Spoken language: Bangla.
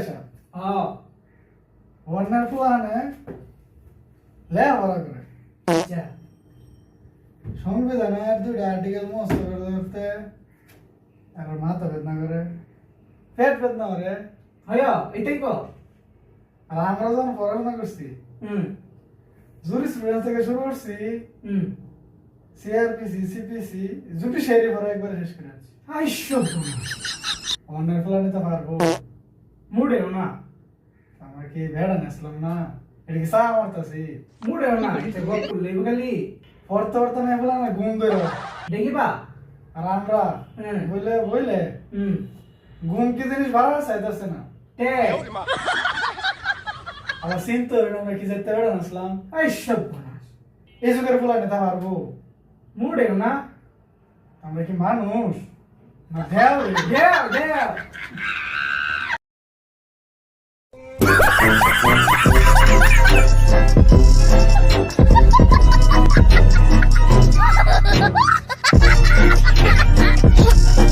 আসা অন্যের ফুলানে লে ভরা করে আচ্ছা সংবিধানের দুইটা আর্টিকেল মস্ত করে ধরতে আর মাথা বেদনা করে পেট বেদনা করে হ্যাঁ এটাই কো আর আমরা যখন পড়াশোনা করছি জুরিস্প্রুডেন্স থেকে শুরু করছি সিআরপিসি সিপিসি জুডিশিয়ারি পড়া একবার শেষ করে আছি আইসো অন্যের ফুলা নিতে পারবো মুড়েও না আমরা কি ভেড়া নেসলাম না এটা কি চা মারতাছি মুড়েও না এটা গপ করলে খালি পড়তে পড়তে না ফুলা না ঘুম ধরে দেখিবা আর আমরা বইলে বইলে ঘুম কি জিনিস ভালো চাইতেছে না তে আবার চিন্তা হইল আমরা কি যেতে ভেড়া নেসলাম আইসো এই যুগের ফুলা নিতে পারবো মুড়েও না আমরা কি মানুষ না দেও দেও